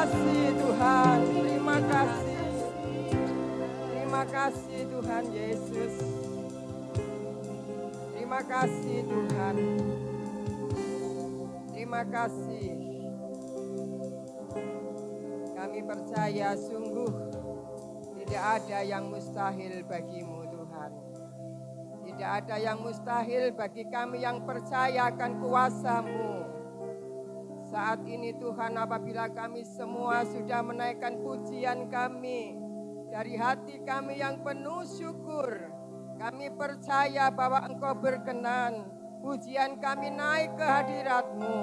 kasih Tuhan, terima kasih. Terima kasih Tuhan Yesus. Terima kasih Tuhan. Terima kasih. Kami percaya sungguh tidak ada yang mustahil bagimu Tuhan. Tidak ada yang mustahil bagi kami yang percaya akan kuasa-Mu. Saat ini Tuhan, apabila kami semua sudah menaikkan pujian kami dari hati kami yang penuh syukur, kami percaya bahwa Engkau berkenan. Pujian kami naik ke hadirat-Mu,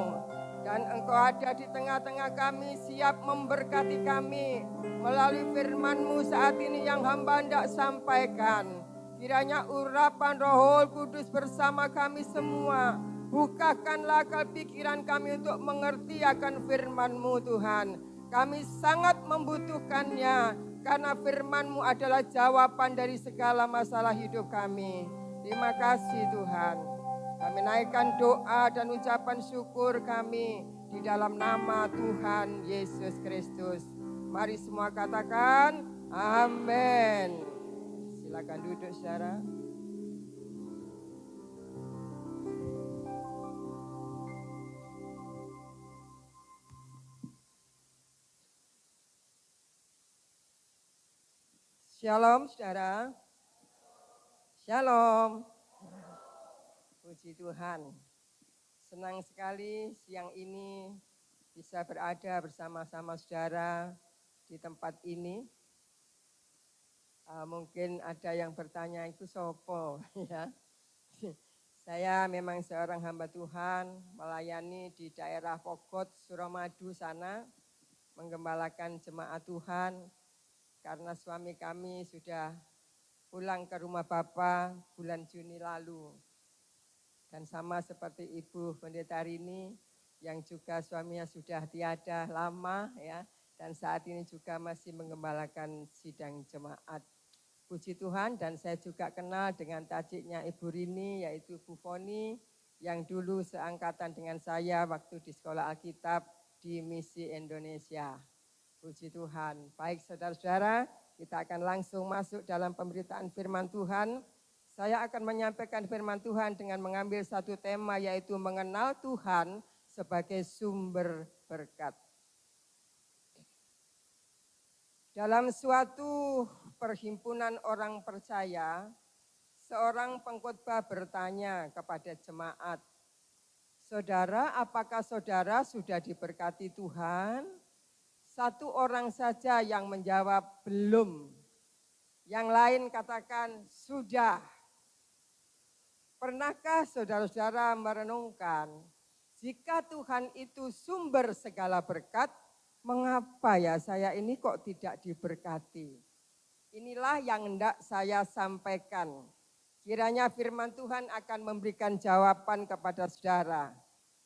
dan Engkau ada di tengah-tengah kami, siap memberkati kami melalui firman-Mu saat ini yang hamba hendak sampaikan. Kiranya urapan Roh Kudus bersama kami semua, bukakanlah akal pikiran kami untuk mengerti akan firman-Mu Tuhan. Kami sangat membutuhkannya, karena firman-Mu adalah jawaban dari segala masalah hidup kami. Terima kasih Tuhan. Kami naikkan doa dan ucapan syukur kami di dalam nama Tuhan Yesus Kristus. Mari semua katakan amin. Silakan duduk saudara. Shalom saudara. Shalom. Puji Tuhan. Senang sekali siang ini bisa berada bersama-sama saudara di tempat ini. Mungkin ada yang bertanya, itu sopo ya. Saya memang seorang hamba Tuhan, melayani di daerah Pogot, Suramadu sana, menggembalakan jemaat Tuhan, karena suami kami sudah pulang ke rumah Bapa bulan Juni lalu. Dan sama seperti Ibu Pendeta Rini, yang juga suaminya sudah tiada lama ya, dan saat ini juga masih menggembalakan sidang jemaat. Puji Tuhan, dan saya juga kenal dengan tajiknya Ibu Rini, yaitu Bu Foni, yang dulu seangkatan dengan saya waktu di Sekolah Alkitab di Misi Indonesia. Puji Tuhan. Baik saudara-saudara, kita akan langsung masuk dalam pemberitaan firman Tuhan. Saya akan menyampaikan firman Tuhan dengan mengambil satu tema, yaitu mengenal Tuhan sebagai sumber berkat. Dalam suatu perhimpunan orang percaya, seorang pengkhotbah bertanya kepada jemaat, "Saudara, apakah saudara sudah diberkati Tuhan?" Satu orang saja yang menjawab, "Belum." Yang lain katakan, "Sudah." Pernahkah saudara-saudara merenungkan, jika Tuhan itu sumber segala berkat, mengapa ya saya ini kok tidak diberkati? Inilah yang hendak saya sampaikan. Kiranya firman Tuhan akan memberikan jawaban kepada saudara.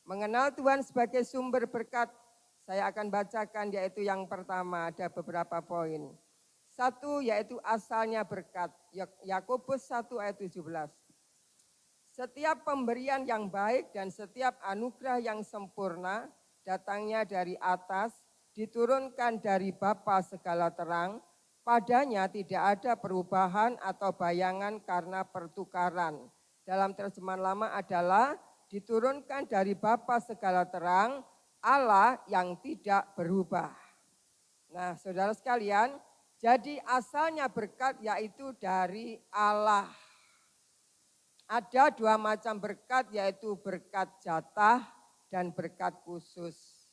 Mengenal Tuhan sebagai sumber berkat, saya akan bacakan, yaitu yang pertama, ada beberapa poin. Satu, yaitu asalnya berkat. Yakobus 1 ayat 17. Setiap pemberian yang baik dan setiap anugerah yang sempurna datangnya dari atas, diturunkan dari Bapa segala terang, padanya tidak ada perubahan atau bayangan karena pertukaran. Dalam terjemahan lama adalah diturunkan dari Bapa segala terang, Allah yang tidak berubah. Nah, saudara sekalian, jadi asalnya berkat yaitu dari Allah. Ada dua macam berkat, yaitu berkat jatah dan berkat khusus.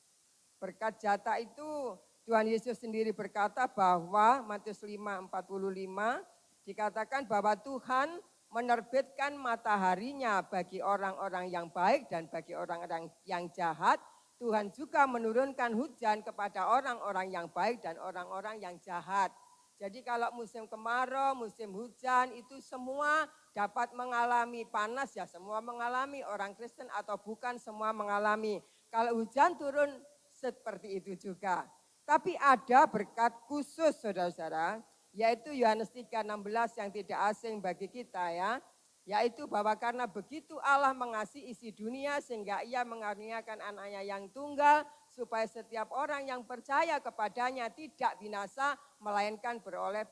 Berkat jatah itu Tuhan Yesus sendiri berkata bahwa Matius 5:45 dikatakan bahwa Tuhan menerbitkan mataharinya bagi orang-orang yang baik dan bagi orang-orang yang jahat. Tuhan juga menurunkan hujan kepada orang-orang yang baik dan orang-orang yang jahat. Jadi kalau musim kemarau, musim hujan itu semua dapat mengalami panas, ya semua mengalami, orang Kristen atau bukan semua mengalami. Kalau hujan turun seperti itu juga. Tapi ada berkat khusus saudara-saudara, yaitu Yohanes 3:16 yang tidak asing bagi kita ya. Yaitu bahwa karena begitu Allah mengasihi isi dunia sehingga ia mengaruniakan anaknya yang tunggal, supaya setiap orang yang percaya kepadanya tidak binasa, melainkan beroleh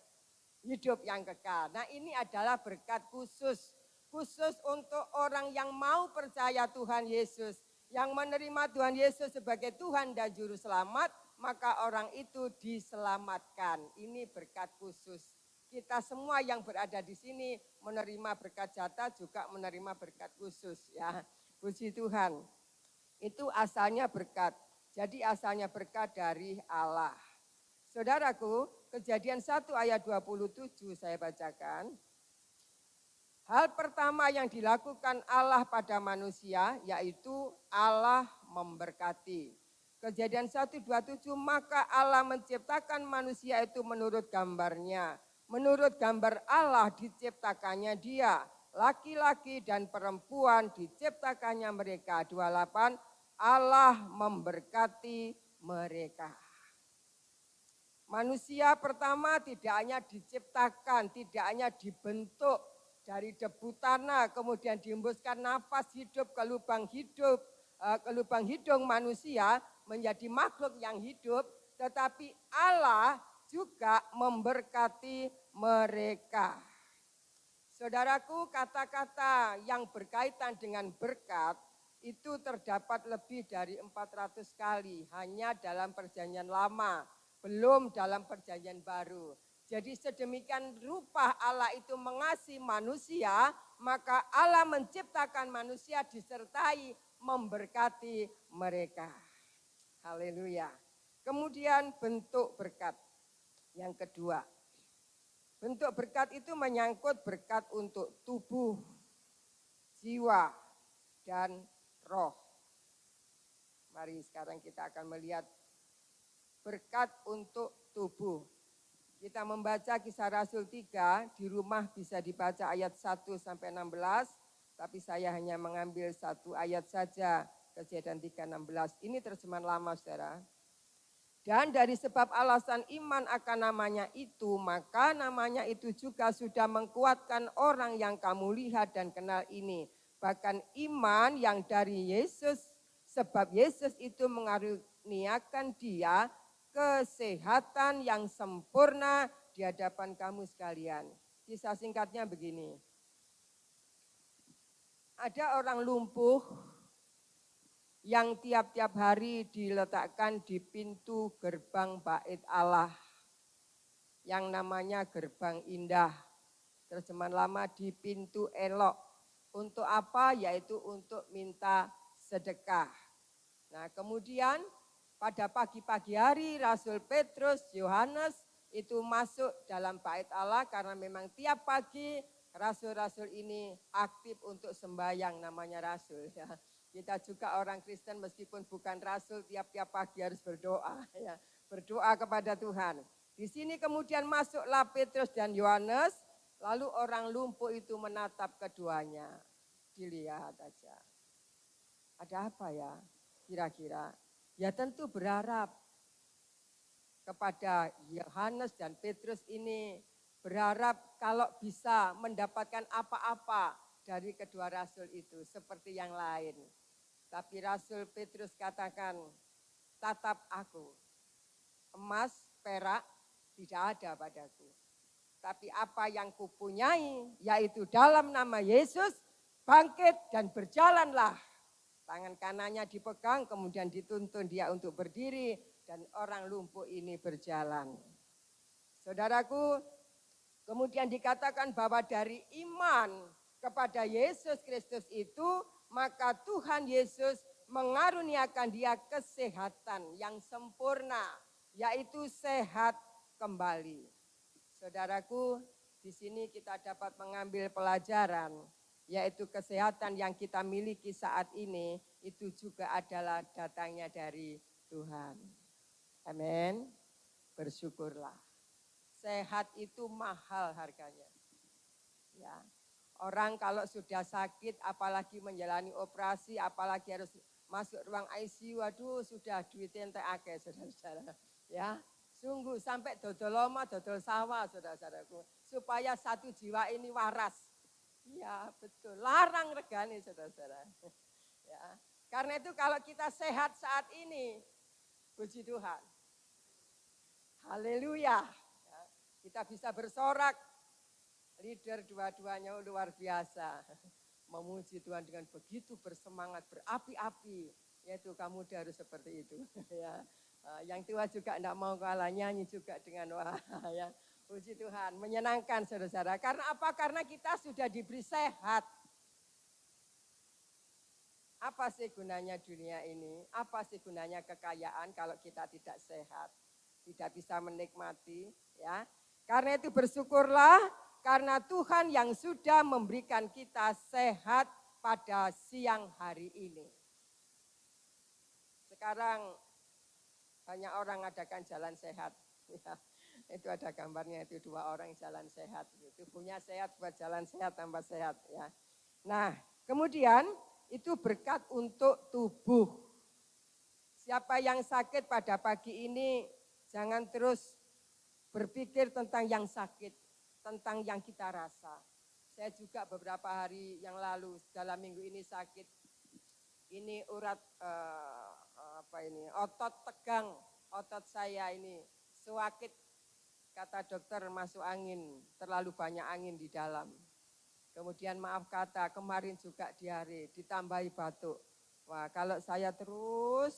hidup yang kekal. Nah, ini adalah berkat khusus untuk orang yang mau percaya Tuhan Yesus, yang menerima Tuhan Yesus sebagai Tuhan dan Juru Selamat, maka orang itu diselamatkan. Ini berkat khusus. Kita semua yang berada di sini menerima berkat jatah juga menerima berkat khusus ya. Puji Tuhan. Itu asalnya berkat. Jadi asalnya berkat dari Allah. Saudaraku, Kejadian 1 ayat 27 saya bacakan. Hal pertama yang dilakukan Allah pada manusia yaitu Allah memberkati. Kejadian 1:27, maka Allah menciptakan manusia itu menurut gambarnya. Menurut gambar Allah diciptakannya dia. Laki-laki dan perempuan diciptakannya mereka. 28, Allah memberkati mereka. Manusia pertama tidak hanya diciptakan, tidak hanya dibentuk dari debu tanah, kemudian dihembuskan nafas hidup ke lubang hidung manusia, menjadi makhluk yang hidup, tetapi Allah juga memberkati mereka. Saudaraku, kata-kata yang berkaitan dengan berkat itu terdapat lebih dari 400 kali hanya dalam Perjanjian Lama, belum dalam Perjanjian Baru. Jadi sedemikian rupa Allah itu mengasihi manusia, maka Allah menciptakan manusia disertai memberkati mereka. Haleluya. Kemudian bentuk berkat. Yang kedua, bentuk berkat itu menyangkut berkat untuk tubuh, jiwa, dan roh. Mari sekarang kita akan melihat berkat untuk tubuh. Kita membaca Kisah Rasul 3, di rumah bisa dibaca ayat 1 sampai 16, tapi saya hanya mengambil satu ayat saja, Kejadian 3:16. Ini terjemahan lama, saudara. Dan dari sebab alasan iman akan namanya itu, maka namanya itu juga sudah mengkuatkan orang yang kamu lihat dan kenal ini. Bahkan iman yang dari Yesus, sebab Yesus itu mengaruniakan dia kesehatan yang sempurna di hadapan kamu sekalian. Kisah singkatnya begini. Ada orang lumpuh yang tiap-tiap hari diletakkan di pintu gerbang bait Allah yang namanya gerbang indah. Terjemahan lama di pintu elok. Untuk apa? Yaitu untuk minta sedekah. Nah, kemudian pada pagi-pagi hari Rasul Petrus, Yohanes itu masuk dalam bait Allah karena memang tiap pagi rasul-rasul ini aktif untuk sembahyang, namanya rasul ya. Kita juga orang Kristen meskipun bukan rasul tiap-tiap pagi harus berdoa ya, berdoa kepada Tuhan. Di sini kemudian masuklah Petrus dan Yohanes, lalu orang lumpuh itu menatap keduanya. Dilihat aja. Ada apa ya kira-kira? Ya tentu berharap kepada Yohanes dan Petrus ini, berharap kalau bisa mendapatkan apa-apa dari kedua rasul itu seperti yang lain. Tapi Rasul Petrus katakan, tatap aku, emas, perak tidak ada padaku. Tapi apa yang kupunyai, yaitu dalam nama Yesus, bangkit dan berjalanlah. Tangan kanannya dipegang, kemudian dituntun dia untuk berdiri, dan orang lumpuh ini berjalan. Saudaraku, kemudian dikatakan bahwa dari iman kepada Yesus Kristus itu, maka Tuhan Yesus mengaruniakan dia kesehatan yang sempurna, yaitu sehat kembali. Saudaraku, di sini kita dapat mengambil pelajaran, yaitu kesehatan yang kita miliki saat ini, itu juga adalah datangnya dari Tuhan. Amin. Bersyukurlah. Sehat itu mahal harganya. Ya. Orang kalau sudah sakit, apalagi menjalani operasi, apalagi harus masuk ruang ICU, waduh sudah duitnya entek akeh, saudara-saudara. Ya, sungguh sampai dodol loma, dodol sawah, saudara-saudaraku, supaya satu jiwa ini waras. Ya, betul. Larang regane, saudara-saudara. Ya. Karena itu kalau kita sehat saat ini, Puji Tuhan. Haleluya. Ya, kita bisa bersorak. Leader dua-duanya luar biasa. Memuji Tuhan dengan begitu bersemangat, berapi-api. Yaitu kamu harus seperti itu. Ya. Yang tua juga tidak mau kalah, nyanyi juga dengan wah. Ya. Puji Tuhan, menyenangkan saudara-saudara. Karena apa? Karena kita sudah diberi sehat. Apa sih gunanya dunia ini? Apa sih gunanya kekayaan kalau kita tidak sehat? Tidak bisa menikmati, ya. Karena itu bersyukurlah karena Tuhan yang sudah memberikan kita sehat pada siang hari ini. Sekarang banyak orang adakan jalan sehat. Ya, itu ada gambarnya, itu 2 orang jalan sehat. Tubuhnya sehat buat jalan sehat tambah sehat. Ya. Nah, kemudian itu berkat untuk tubuh. Siapa yang sakit pada pagi ini, jangan terus berpikir tentang yang sakit, tentang yang kita rasa. Saya juga beberapa hari yang lalu dalam minggu ini sakit. Ini urat otot tegang, otot saya ini suakit. Kata dokter masuk angin, terlalu banyak angin di dalam. Kemudian maaf kata, kemarin juga diare, ditambahi batuk. Wah, kalau saya terus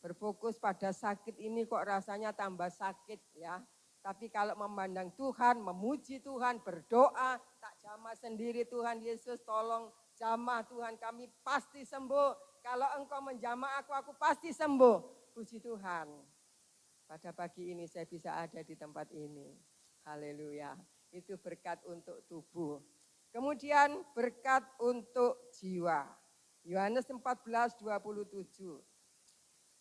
berfokus pada sakit ini kok rasanya tambah sakit ya. Tapi kalau memandang Tuhan, memuji Tuhan, berdoa, tak jamah sendiri Tuhan Yesus tolong jamah Tuhan kami pasti sembuh. Kalau engkau menjamah aku pasti sembuh. Puji Tuhan. Pada pagi ini saya bisa ada di tempat ini. Haleluya. Itu berkat untuk tubuh. Kemudian berkat untuk jiwa. Yohanes 14:27.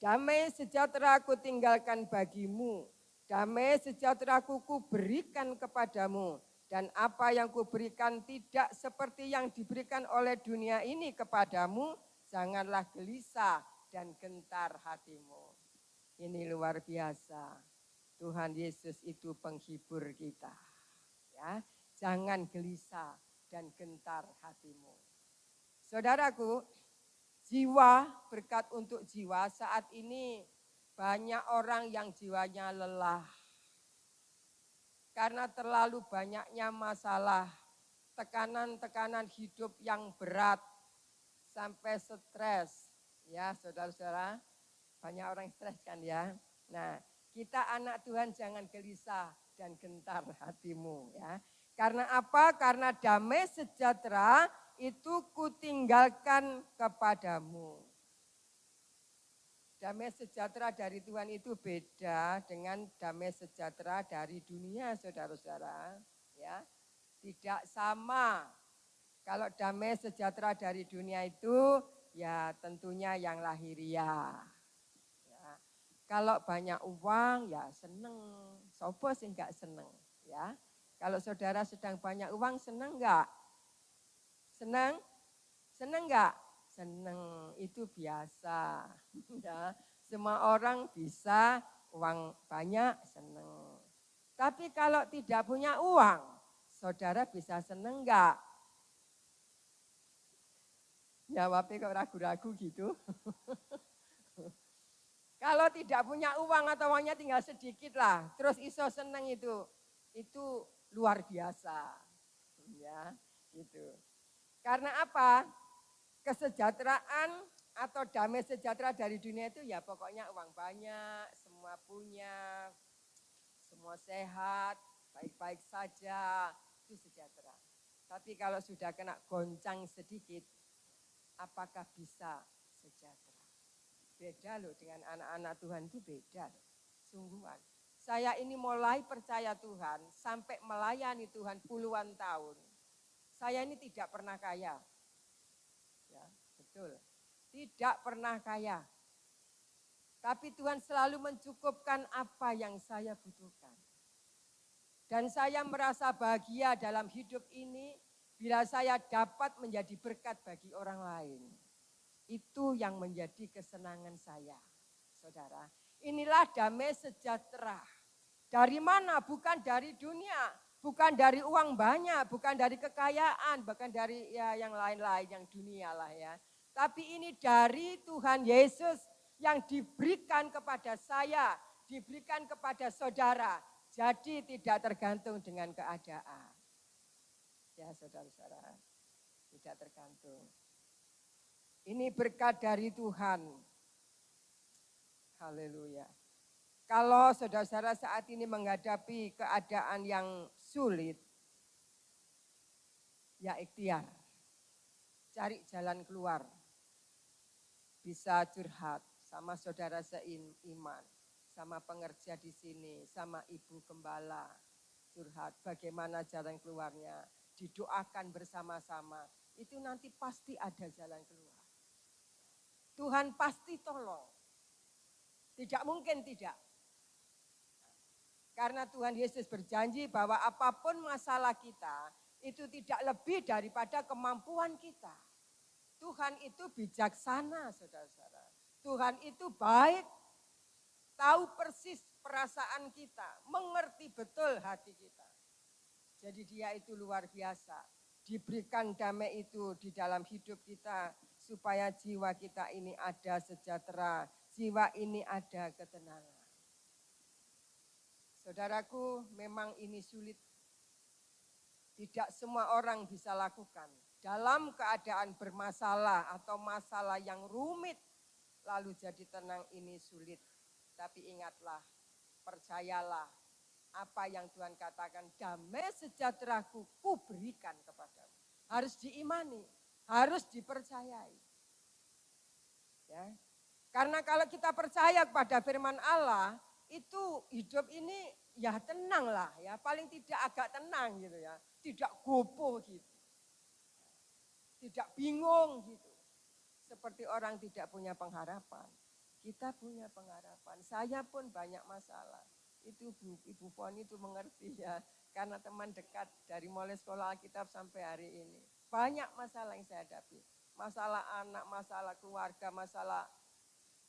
Damai sejahtera aku tinggalkan bagimu. Damai sejahtera ku berikan kepadamu. Dan apa yang kuberikan tidak seperti yang diberikan oleh dunia ini kepadamu. Janganlah gelisah dan gentar hatimu. Ini luar biasa. Tuhan Yesus itu penghibur kita. Ya, jangan gelisah dan gentar hatimu. Saudaraku, jiwa, berkat untuk jiwa, saat ini banyak orang yang jiwanya lelah. Karena terlalu banyaknya masalah, tekanan-tekanan hidup yang berat, sampai stres. Ya saudara-saudara, banyak orang stres kan ya. Nah, kita anak Tuhan jangan gelisah dan gentar hatimu ya. Karena apa? Karena damai sejahtera itu kutinggalkan kepadamu. Damai sejahtera dari Tuhan itu beda dengan damai sejahtera dari dunia, saudara-saudara. Ya, tidak sama. Kalau damai sejahtera dari dunia itu, ya tentunya yang lahiriah. Ya. Kalau banyak uang, ya seneng. Sopo sih enggak seneng, ya. Kalau saudara sedang banyak uang, seneng enggak? Seneng? Seneng enggak? Seneng, itu biasa. Ya, semua orang bisa uang banyak, seneng. Tapi kalau tidak punya uang, saudara bisa seneng enggak? Jawabnya kok ragu-ragu gitu. Kalau tidak punya uang atau uangnya tinggal sedikit lah, terus iso seneng itu luar biasa. Ya, gitu. Karena apa? Kesejahteraan atau damai sejahtera dari dunia itu ya pokoknya uang banyak, semua punya, semua sehat, baik-baik saja, itu sejahtera. Tapi kalau sudah kena goncang sedikit, apakah bisa sejahtera? Beda loh dengan anak-anak Tuhan itu beda loh, sungguhan. Saya ini mulai percaya Tuhan sampai melayani Tuhan puluhan tahun. Saya ini tidak pernah kaya. Ya, betul. Tidak pernah kaya. Tapi Tuhan selalu mencukupkan apa yang saya butuhkan. Dan saya merasa bahagia dalam hidup ini bila saya dapat menjadi berkat bagi orang lain. Itu yang menjadi kesenangan saya, saudara. Inilah damai sejahtera. Dari mana? Bukan dari dunia, bukan dari uang banyak, bukan dari kekayaan, bukan dari ya yang lain-lain, yang dunia lah ya. Tapi ini dari Tuhan Yesus, yang diberikan kepada saya, diberikan kepada saudara. Jadi tidak tergantung dengan keadaan. Ya saudara-saudara, tidak tergantung. Ini berkat dari Tuhan. Haleluya. Kalau saudara-saudara saat ini menghadapi keadaan yang sulit, ya ikhtiar. Cari jalan keluar. Bisa curhat sama saudara seiman, sama pengerja di sini, sama ibu gembala. Curhat bagaimana jalan keluarnya. Didoakan bersama-sama. Itu nanti pasti ada jalan keluar. Tuhan pasti tolong. Tidak mungkin tidak. Karena Tuhan Yesus berjanji bahwa apapun masalah kita, itu tidak lebih daripada kemampuan kita. Tuhan itu bijaksana, saudara-saudara. Tuhan itu baik, tahu persis perasaan kita, mengerti betul hati kita. Jadi dia itu luar biasa. Diberikan damai itu di dalam hidup kita, supaya jiwa kita ini ada sejahtera, jiwa ini ada ketenangan. Saudaraku, memang ini sulit. Tidak semua orang bisa lakukan. Dalam keadaan bermasalah atau masalah yang rumit, lalu jadi tenang, ini sulit. Tapi ingatlah, percayalah, apa yang Tuhan katakan, damai sejahteraku kuberikan kepadamu. Harus diimani, harus dipercayai. Ya. Karena kalau kita percaya kepada firman Allah, itu hidup ini ya tenang lah ya, paling tidak agak tenang gitu ya, tidak gopoh gitu, tidak bingung gitu, seperti orang tidak punya pengharapan. Kita punya pengharapan, saya pun banyak masalah, itu Ibu Foni itu mengerti ya, karena teman dekat dari mulai sekolah Alkitab sampai hari ini, banyak masalah yang saya hadapi, masalah anak, masalah keluarga, masalah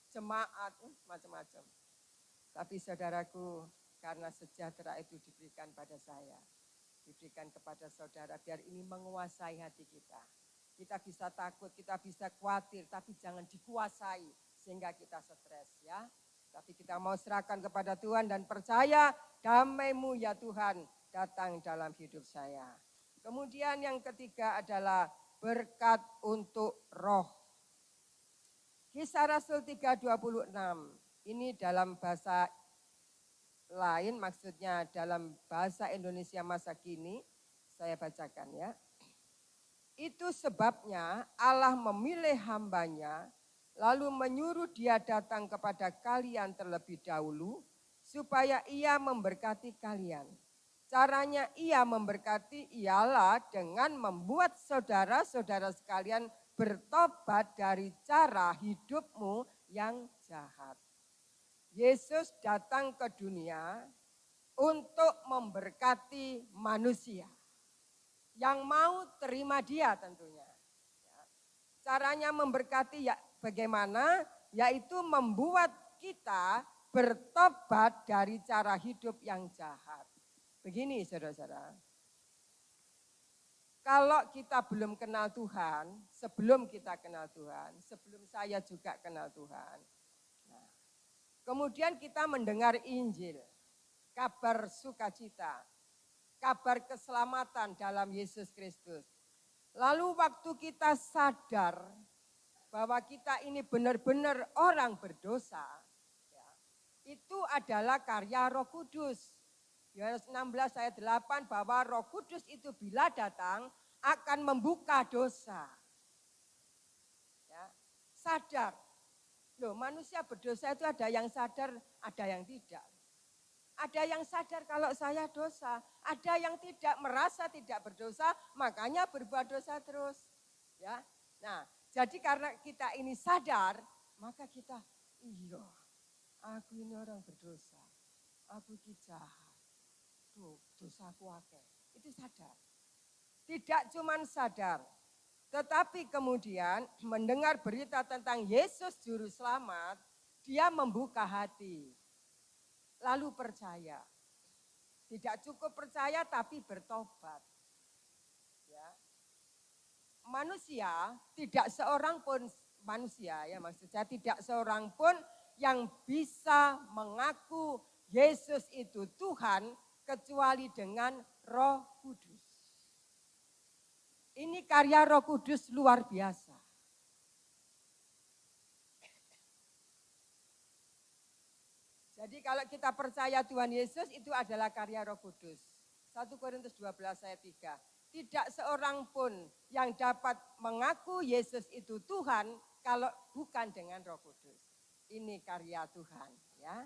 jemaat, macam-macam. Tapi saudaraku, karena sejahtera itu diberikan pada saya, diberikan kepada saudara, biar ini menguasai hati kita. Kita bisa takut, kita bisa khawatir, tapi jangan dikuasai sehingga kita stres ya. Tapi kita mau serahkan kepada Tuhan dan percaya damai-Mu ya Tuhan datang dalam hidup saya. Kemudian yang ketiga adalah berkat untuk roh. Kisah Rasul 3:26. Ini dalam bahasa lain, maksudnya dalam bahasa Indonesia masa kini, saya bacakan ya. Itu sebabnya Allah memilih hambanya, lalu menyuruh dia datang kepada kalian terlebih dahulu, supaya ia memberkati kalian. Caranya ia memberkati ialah dengan membuat saudara-saudara sekalian bertobat dari cara hidupmu yang jahat. Yesus datang ke dunia untuk memberkati manusia yang mau terima dia tentunya. Caranya memberkati ya bagaimana? Yaitu membuat kita bertobat dari cara hidup yang jahat. Begini saudara-saudara, kalau kita belum kenal Tuhan, sebelum kita kenal Tuhan, sebelum saya juga kenal Tuhan, kemudian kita mendengar Injil, kabar sukacita, kabar keselamatan dalam Yesus Kristus. Lalu waktu kita sadar bahwa kita ini benar-benar orang berdosa, ya, itu adalah karya Roh Kudus. Yohanes 16 ayat 8 bahwa Roh Kudus itu bila datang akan membuka dosa. Ya, sadar. Loh, manusia berdosa itu ada yang sadar, ada yang tidak. Ada yang sadar kalau saya dosa, ada yang tidak merasa tidak berdosa, makanya berbuat dosa terus. Ya, nah, jadi karena kita ini sadar, maka kita, iya, aku ini orang berdosa, aku ini jahat, tuh dosaku akeh. Itu sadar. Tidak cuma sadar, tetapi kemudian mendengar berita tentang Yesus Juru Selamat, dia membuka hati, lalu percaya. Tidak cukup percaya tapi bertobat. Ya. Manusia tidak seorang pun manusia ya, maksud saya tidak seorang pun yang bisa mengaku Yesus itu Tuhan kecuali dengan Roh Kudus. Ini karya Roh Kudus luar biasa. Jadi kalau kita percaya Tuhan Yesus itu adalah karya Roh Kudus. 1 Korintus 12 ayat 3. Tidak seorang pun yang dapat mengaku Yesus itu Tuhan kalau bukan dengan Roh Kudus. Ini karya Tuhan, ya.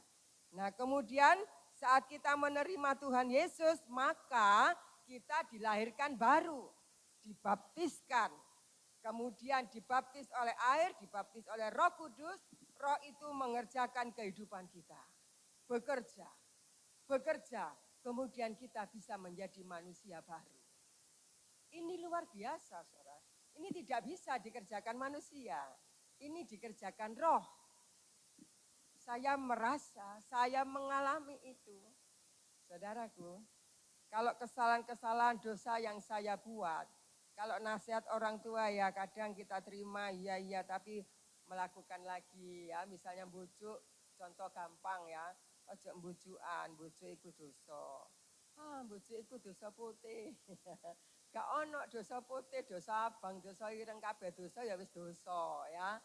Nah, kemudian saat kita menerima Tuhan Yesus, maka kita dilahirkan baru, dibaptiskan. Kemudian dibaptis oleh air, dibaptis oleh Roh Kudus. Roh itu mengerjakan kehidupan kita. Bekerja, kemudian kita bisa menjadi manusia baru. Ini luar biasa, saudara. Ini tidak bisa dikerjakan manusia. Ini dikerjakan roh. Saya merasa, saya mengalami itu. Saudaraku, kalau kesalahan-kesalahan dosa yang saya buat, kalau nasihat orang tua ya kadang kita terima, iya, tapi melakukan lagi ya. Misalnya bujuk, contoh gampang ya. Ojo mbujukan, bujuk iku dosa. Bujuk iku dosa putih. Gak ono dosa putih, dosa abang, dosa ireng kabeh dosa ya wis dosa ya.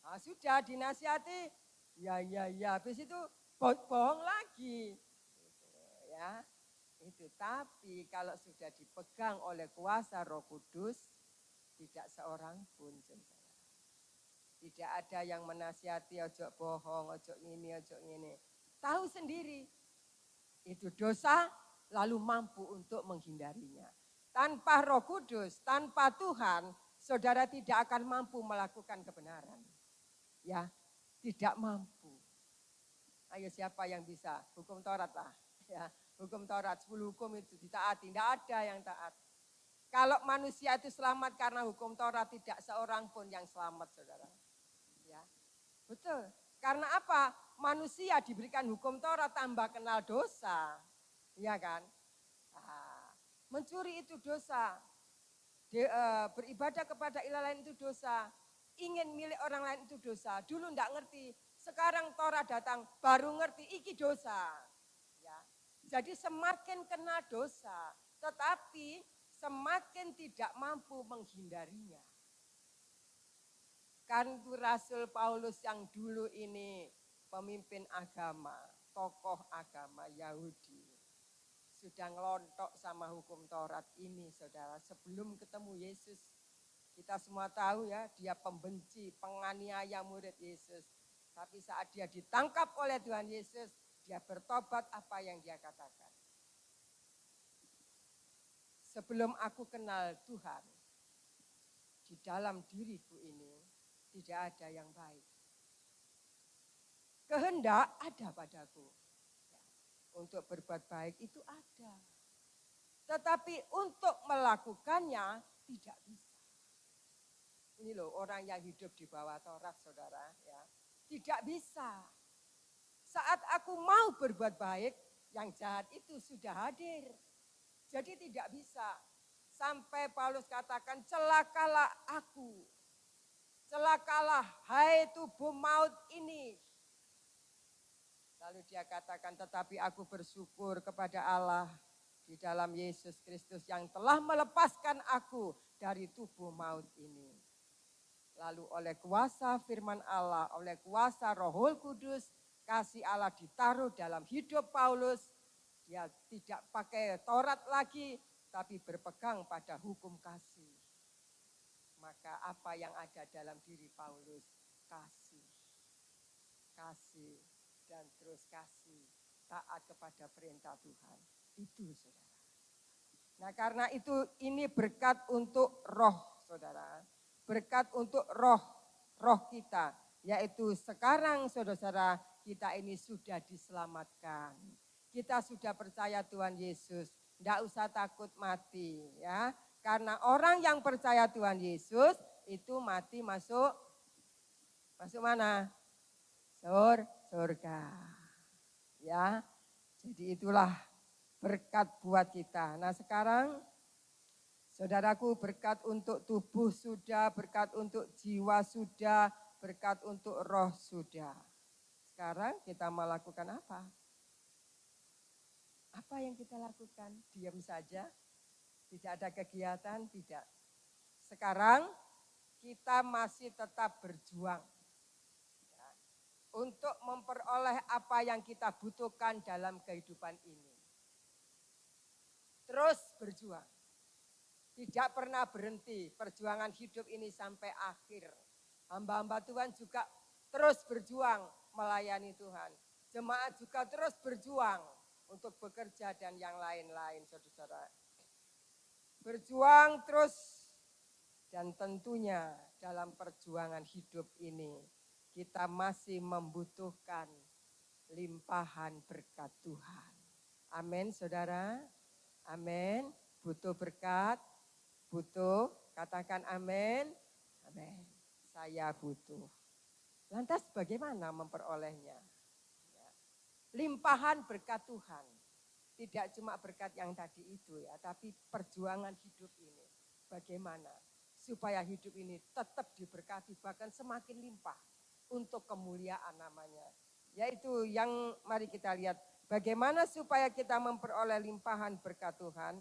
Nah, sudah dinasihati, ya, habis itu bohong lagi. Gitu, ya. Itu tapi kalau sudah dipegang oleh kuasa Roh Kudus, tidak seorang pun saudara. Tidak ada yang menasihati ojo bohong, ojo ngini. Tahu sendiri itu dosa, lalu mampu untuk menghindarinya. Tanpa Roh Kudus, tanpa Tuhan, saudara tidak akan mampu melakukan kebenaran. Ya, tidak mampu. Ayo siapa yang bisa? Hukum Taurat lah. Ya, hukum Taurat, 10 hukum itu ditaati, tidak ada yang taat. Kalau manusia itu selamat karena hukum Taurat, tidak seorang pun yang selamat, saudara. Ya, betul. Karena apa? Manusia diberikan hukum Taurat tambah kenal dosa. Iya kan? Mencuri itu dosa, beribadah kepada ilah lain itu dosa, ingin milik orang lain itu dosa. Dulu enggak ngerti, sekarang Taurat datang baru ngerti, iki dosa. Ya. Jadi semakin kena dosa, tetapi semakin tidak mampu menghindarinya. Kan Rasul Paulus yang dulu ini pemimpin agama, tokoh agama Yahudi. Sudah ngelontok sama hukum Taurat ini, saudara. Sebelum ketemu Yesus, kita semua tahu ya, dia pembenci, penganiaya murid Yesus. Tapi saat dia ditangkap oleh Tuhan Yesus, dia bertobat apa yang dia katakan. Sebelum aku kenal Tuhan, di dalam diriku ini tidak ada yang baik. Kehendak ada padaku. Untuk berbuat baik itu ada. Tetapi untuk melakukannya tidak bisa. Ini loh orang yang hidup di bawah Taurat, saudara. Ya. Tidak bisa. Saat aku mau berbuat baik, yang jahat itu sudah hadir. Jadi tidak bisa. Sampai Paulus katakan, celakalah aku. Celakalah, hai tubuh maut ini. Lalu dia katakan, tetapi aku bersyukur kepada Allah di dalam Yesus Kristus yang telah melepaskan aku dari tubuh maut ini. Lalu oleh kuasa firman Allah, oleh kuasa Roh Kudus, kasih Allah ditaruh dalam hidup Paulus. Dia tidak pakai Taurat lagi, tapi berpegang pada hukum kasih. Maka apa yang ada dalam diri Paulus? Kasih. Kasih. Dan terus kasih, taat kepada perintah Tuhan. Itu saudara. Nah karena itu ini berkat untuk roh saudara. Berkat untuk roh kita. Yaitu sekarang saudara-saudara kita ini sudah diselamatkan. Kita sudah percaya Tuhan Yesus. Tidak usah takut mati ya. Karena orang yang percaya Tuhan Yesus itu mati masuk mana? Surga. Ya. Jadi itulah berkat buat kita. Nah sekarang Saudaraku, berkat untuk tubuh sudah, berkat untuk jiwa sudah, berkat untuk roh sudah. Sekarang kita melakukan apa? Apa yang kita lakukan? Diam saja? Tidak ada kegiatan? Tidak. Sekarang kita masih tetap berjuang ya, untuk memperoleh apa yang kita butuhkan dalam kehidupan ini. Terus berjuang. Tidak pernah berhenti perjuangan hidup ini sampai akhir. Hamba-hamba Tuhan juga terus berjuang melayani Tuhan. Jemaat juga terus berjuang untuk bekerja dan yang lain-lain, saudara-saudara. Berjuang terus dan tentunya dalam perjuangan hidup ini kita masih membutuhkan limpahan berkat Tuhan. Amin, saudara. Amin. Butuh berkat, butuh, katakan amin. Amin. Saya butuh. Lantas bagaimana memperolehnya? Limpahan berkat Tuhan. Tidak cuma berkat yang tadi itu ya, tapi perjuangan hidup ini. Bagaimana supaya hidup ini tetap diberkati, bahkan semakin limpah untuk kemuliaan namanya. Yaitu yang mari kita lihat bagaimana supaya kita memperoleh limpahan berkat Tuhan.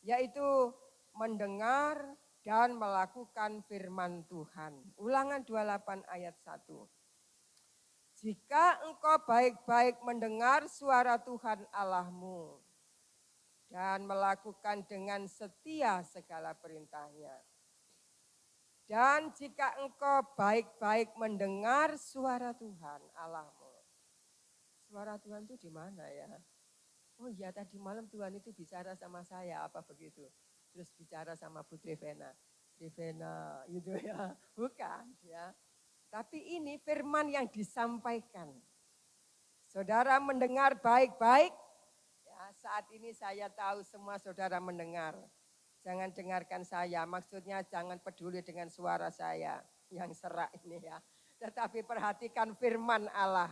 Yaitu mendengar dan melakukan firman Tuhan. Ulangan 28 ayat 1. Jika engkau baik-baik mendengar suara Tuhan Allahmu dan melakukan dengan setia segala perintahnya. Dan jika engkau baik-baik mendengar suara Tuhan Allahmu. Suara Tuhan itu di mana ya? Oh iya, tadi malam Tuhan itu bicara sama saya, apa begitu? Terus bicara sama Putri Vena. Putri Vena gitu ya, bukan ya. Tapi ini firman yang disampaikan. Saudara mendengar baik-baik. Ya, saat ini saya tahu semua saudara mendengar. Jangan dengarkan saya, maksudnya jangan peduli dengan suara saya yang serak ini ya. Tetapi perhatikan firman Allah.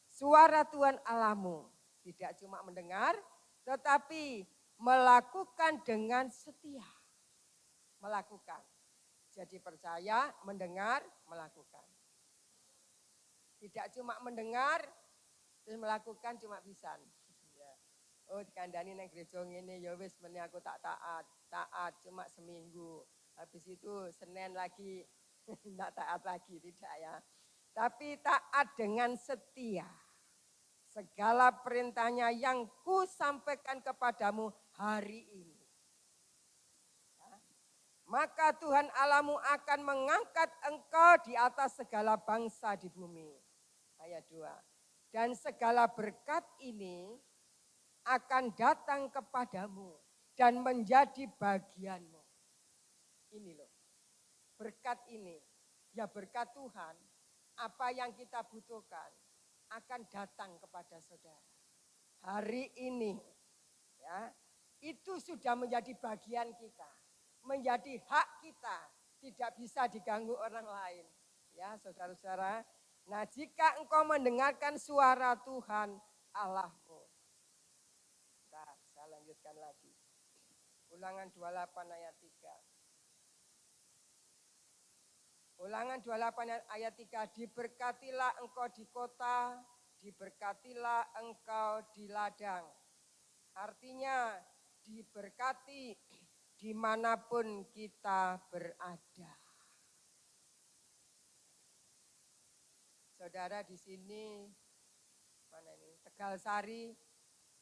Suara Tuhan Allahmu. Tidak cuma mendengar, tetapi melakukan dengan setia. Melakukan. Jadi percaya, mendengar, melakukan. Tidak cuma mendengar, terus melakukan cuma bisa. Ya. Oh dikandani nang gereja ngene ya wis meneh aku tak taat cuma seminggu. Habis itu Senin lagi tidak taat lagi, tidak ya. Tapi taat dengan setia. Segala perintahnya yang ku sampaikan kepadamu hari ini. Maka Tuhan Allahmu akan mengangkat engkau di atas segala bangsa di bumi. Ayat 2. Dan segala berkat ini akan datang kepadamu dan menjadi bagianmu. Ini loh, berkat ini, ya berkat Tuhan, apa yang kita butuhkan akan datang kepada saudara. Hari ini, ya, itu sudah menjadi bagian kita. Menjadi hak kita, tidak bisa diganggu orang lain. Ya, saudara-saudara. Nah, jika engkau mendengarkan suara Tuhan Allahmu. Nah, saya lanjutkan lagi. Ulangan 28 ayat 3. Ulangan 28 ayat 3. Diberkatilah engkau di kota, diberkatilah engkau di ladang. Artinya diberkati dimanapun kita berada. Saudara di sini, mana ini? Tegal Sari,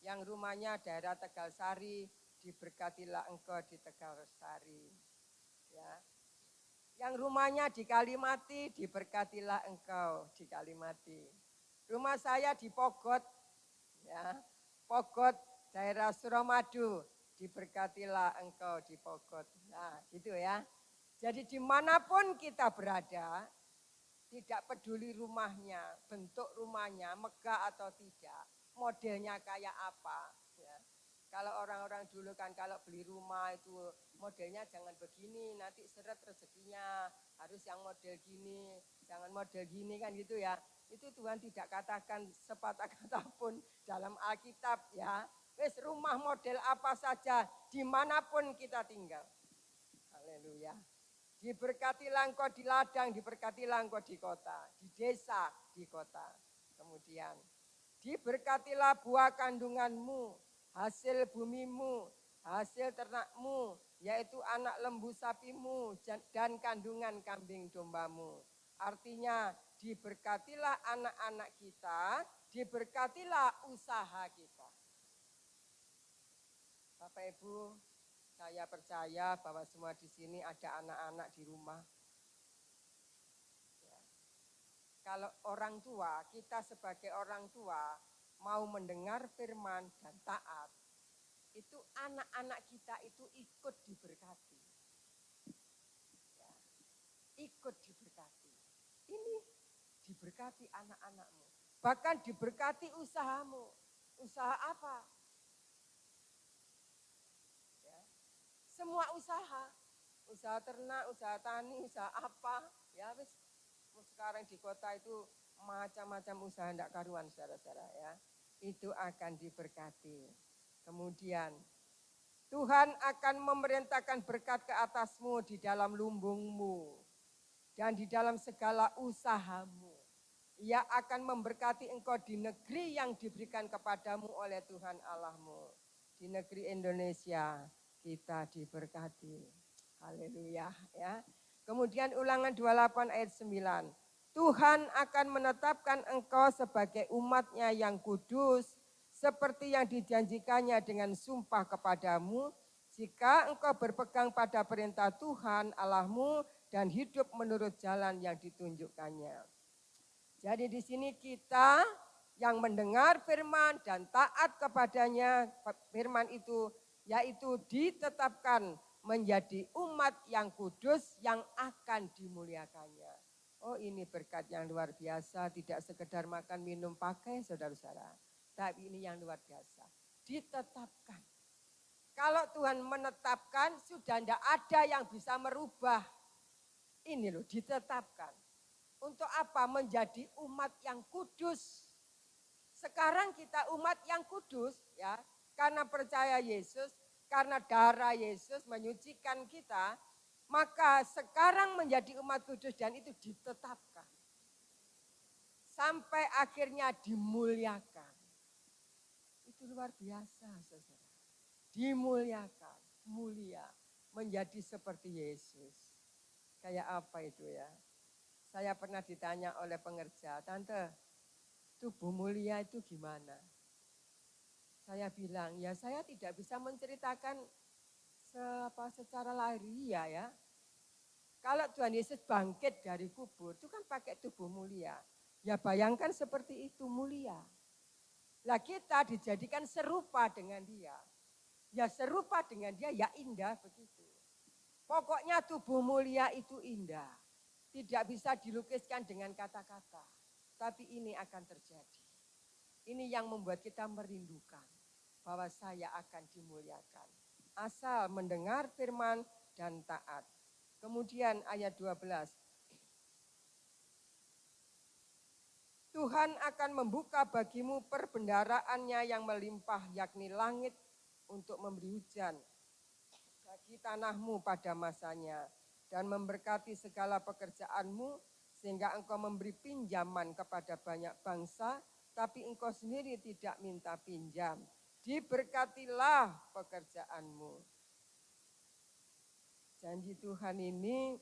yang rumahnya daerah Tegal Sari, diberkatilah engkau di Tegal Sari. Ya. Yang rumahnya di Kalimati, diberkatilah engkau di Kalimati. Rumah saya di Pogot, ya, Pogot daerah Suramadu. Diberkatilah engkau di Pogot. Nah gitu ya. Jadi dimanapun kita berada, tidak peduli rumahnya, bentuk rumahnya, megah atau tidak, modelnya kayak apa. Ya. Kalau orang-orang dulu kan kalau beli rumah itu modelnya jangan begini, nanti seret rezekinya, harus yang model gini, jangan model gini kan gitu ya. Itu Tuhan tidak katakan sepatah kata pun dalam Alkitab ya. Wes rumah model apa saja, dimanapun kita tinggal. Haleluya. Diberkatilah engkau di ladang, diberkatilah engkau di kota, di desa, di kota. Kemudian, diberkatilah buah kandunganmu, hasil bumimu, hasil ternakmu, yaitu anak lembu sapimu dan kandungan kambing dombamu. Artinya, diberkatilah anak-anak kita, diberkatilah usaha kita. Bapak Ibu, saya percaya bahwa semua di sini ada anak-anak di rumah. Ya. Kalau orang tua, kita sebagai orang tua mau mendengar firman dan taat, itu anak-anak kita itu ikut diberkati. Ya. Ikut diberkati. Ini diberkati anak-anakmu. Bahkan diberkati usahamu. Usaha apa? Semua usaha ternak, usaha tani, usaha apa, ya wis. Sekarang di kota itu macam-macam usaha ndak karuan saudara-saudara ya. Itu akan diberkati. Kemudian Tuhan akan memerintahkan berkat ke atasmu di dalam lumbungmu dan di dalam segala usahamu. Ia akan memberkati engkau di negeri yang diberikan kepadamu oleh Tuhan Allahmu. Di negeri Indonesia kita diberkati. Haleluya ya. Kemudian Ulangan 28 ayat 9. Tuhan akan menetapkan engkau sebagai umat-Nya yang kudus seperti yang dijanjikannya dengan sumpah kepadamu jika engkau berpegang pada perintah Tuhan Allahmu dan hidup menurut jalan yang ditunjukkannya. Jadi di sini kita yang mendengar firman dan taat kepadanya, firman itu yaitu ditetapkan menjadi umat yang kudus yang akan dimuliakannya. Oh ini berkat yang luar biasa, tidak sekedar makan, minum, pakai saudara-saudara. Tapi ini yang luar biasa, ditetapkan. Kalau Tuhan menetapkan, sudah tidak ada yang bisa merubah. Ini loh, ditetapkan. Untuk apa? Menjadi umat yang kudus. Sekarang kita umat yang kudus ya. Karena percaya Yesus, karena darah Yesus menyucikan kita, maka sekarang menjadi umat kudus dan itu ditetapkan. Sampai akhirnya dimuliakan. Itu luar biasa, saudara. Dimuliakan, mulia, menjadi seperti Yesus. Kayak apa itu ya? Saya pernah ditanya oleh pengerja, Tante, tubuh mulia itu gimana? Saya bilang, ya saya tidak bisa menceritakan secara lahiriah ya. Kalau Tuhan Yesus bangkit dari kubur, itu kan pakai tubuh mulia. Ya bayangkan seperti itu mulia. Lah kita dijadikan serupa dengan dia. Ya serupa dengan dia, ya indah begitu. Pokoknya tubuh mulia itu indah. Tidak bisa dilukiskan dengan kata-kata. Tapi ini akan terjadi. Ini yang membuat kita merindukan bahwa saya akan dimuliakan. Asal mendengar firman dan taat. Kemudian ayat 12. Tuhan akan membuka bagimu perbendaraannya yang melimpah, yakni langit untuk memberi hujan bagi tanahmu pada masanya. Dan memberkati segala pekerjaanmu sehingga engkau memberi pinjaman kepada banyak bangsa, tapi engkau sendiri tidak minta pinjam. Diberkatilah pekerjaanmu. Janji Tuhan ini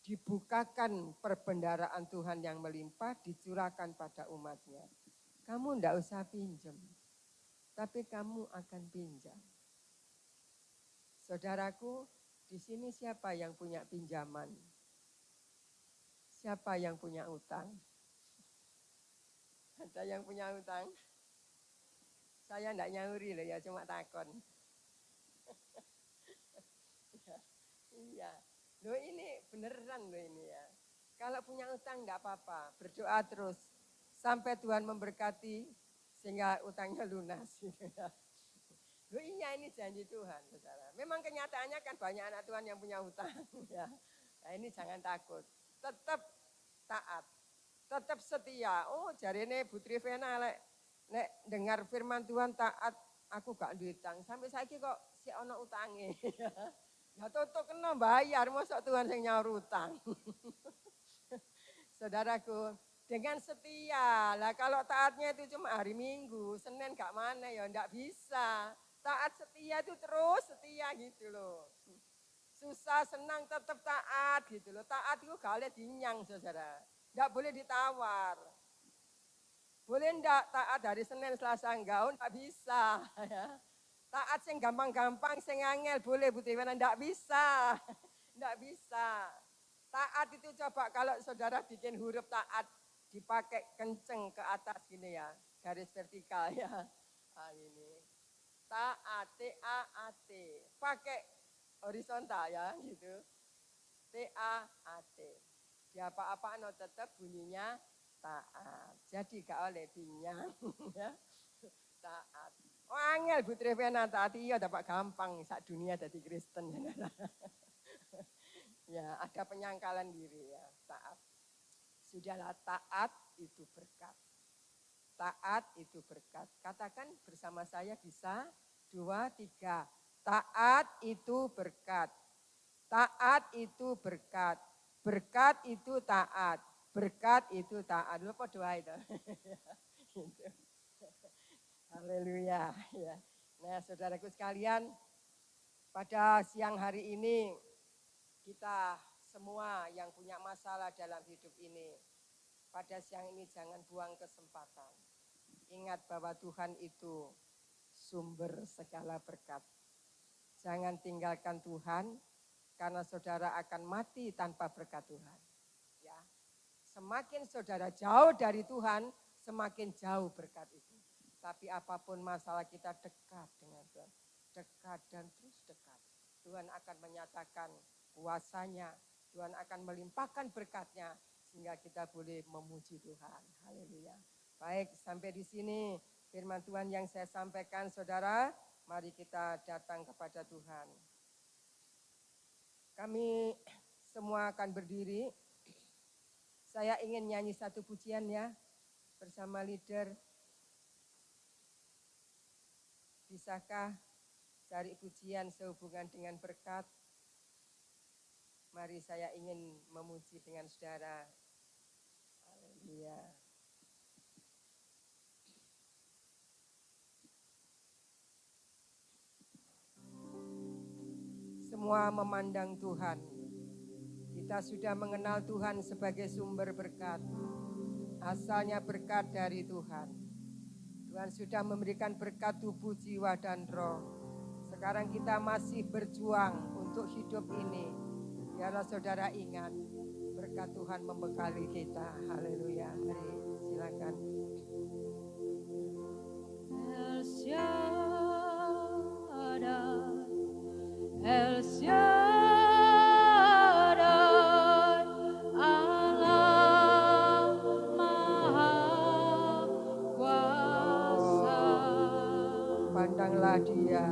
dibukakan perbendaraan Tuhan yang melimpah, dicurahkan pada umatnya. Kamu tidak usah pinjam, tapi kamu akan pinjam. Saudaraku, di sini siapa yang punya pinjaman? Siapa yang punya utang? Ada yang punya utang? Saya enggak nyauri loh ya, cuma takon. Iya, loh ini beneran loh ini ya. Kalau punya utang enggak apa-apa, berdoa terus. Sampai Tuhan memberkati sehingga utangnya lunas. Loh iya ini janji Tuhan, saudara. Memang kenyataannya kan banyak anak Tuhan yang punya utang. Ya. Nah ini jangan takut, tetap taat. Tetap setia. Oh jarine Bu Trivena nek dengar firman Tuhan taat, aku gak duwe utang. Sampai saiki kok si ana utange. Ya tutuk kena bayar, mosok Tuhan sing nyaur utang. Saudaraku, dengan setia. Lah kalau taatnya itu cuma hari Minggu, Senin gak mana ya ndak bisa. Taat setia itu terus setia gitu loh. Susah senang tetap taat gitu loh. Taat itu gak boleh dinyang saudara. Ndak boleh ditawar. Boleh ndak taat dari Senin Selasa enggak? Ndak bisa ya. Taat sing gampang-gampang, sing angel boleh Bu Triwana, ndak bisa. Ndak bisa. Taat itu coba kalau saudara bikin huruf taat dipakai kenceng ke atas gini ya, garis vertikal ya. Nah, ini. Taat, T-A-A-T. Pakai horizontal ya gitu. T-A-A-T. Di apa-apaan tetap bunyinya taat. Jadi gak oleh dinyang ya. Taat. Oh, angel Bu Triwana taat iya dapat gampang sak dunia jadi Kristen. Ya, ada penyangkalan diri ya, taat. Sudahlah, taat itu berkat. Taat itu berkat. Katakan bersama saya bisa 2, 3. Taat itu berkat. Taat itu berkat. Berkat itu taat. Berkat itu taat. Lu apa doa itu? Gitu. Haleluya. Ya. Nah, saudaraku sekalian, pada siang hari ini kita semua yang punya masalah dalam hidup ini, pada siang ini jangan buang kesempatan. Ingat bahwa Tuhan itu sumber segala berkat. Jangan tinggalkan Tuhan, karena saudara akan mati tanpa berkat Tuhan. Ya. Semakin saudara jauh dari Tuhan, semakin jauh berkat itu. Tapi apapun masalah kita dekat dengan Tuhan. Dekat dan terus dekat. Tuhan akan menyatakan kuasanya. Tuhan akan melimpahkan berkatnya. Sehingga kita boleh memuji Tuhan. Haleluya. Baik, sampai di sini firman Tuhan yang saya sampaikan saudara. Mari kita datang kepada Tuhan. Kami semua akan berdiri. Saya ingin nyanyi satu pujian ya. Bersama leader. Bisakah cari pujian sehubungan dengan berkat? Mari saya ingin memuji dengan saudara. Haleluya. Semua memandang Tuhan. Kita sudah mengenal Tuhan sebagai sumber berkat. Asalnya berkat dari Tuhan. Tuhan sudah memberikan berkat tubuh, jiwa, dan roh. Sekarang kita masih berjuang untuk hidup ini. Biarlah saudara ingat, berkat Tuhan membekali kita. Haleluya. Mari silakan. El Shaddai, El Shaddai, Allah Maha Kuasa. Pandanglah Dia.